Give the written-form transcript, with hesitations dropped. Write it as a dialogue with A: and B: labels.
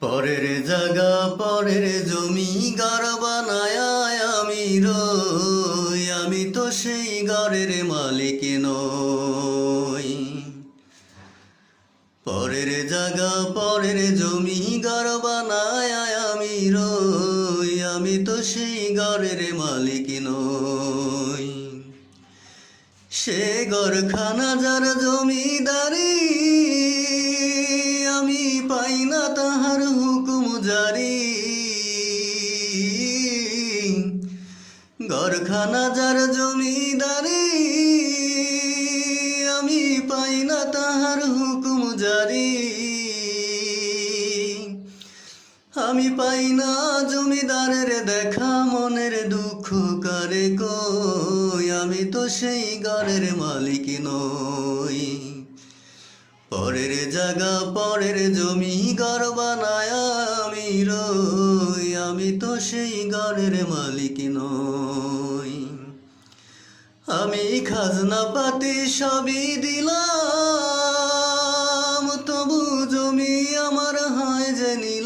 A: পরের জায়গা পরের জমি ঘর বানায় আমি রই, আমি তো সেই ঘরের মালিক নই। পরের জায়গা পরের জমি ঘর বানায় আমি রই, আমি তো সেই ঘরের মালিক নই। সে ঘরখানা যার জমিদারি, আমি পাই না তাহার হুকুম জারি। ঘরখানা যার জমিদারি, আমি পাই না তাহার হুকুম জারি। আমি পাই না জমিদারের দেখা, মনের দুঃখ কারে কই, আমি তো সেই ঘরের মালিক নই। পরের জায়গা পরের জমি ঘর বানায় আমি রই, আমি তো সেই ঘরের মালিক নই। আমি খাজনা পাতি সবই দিলাম, তবু জমি আমার হয় যে নিলাম।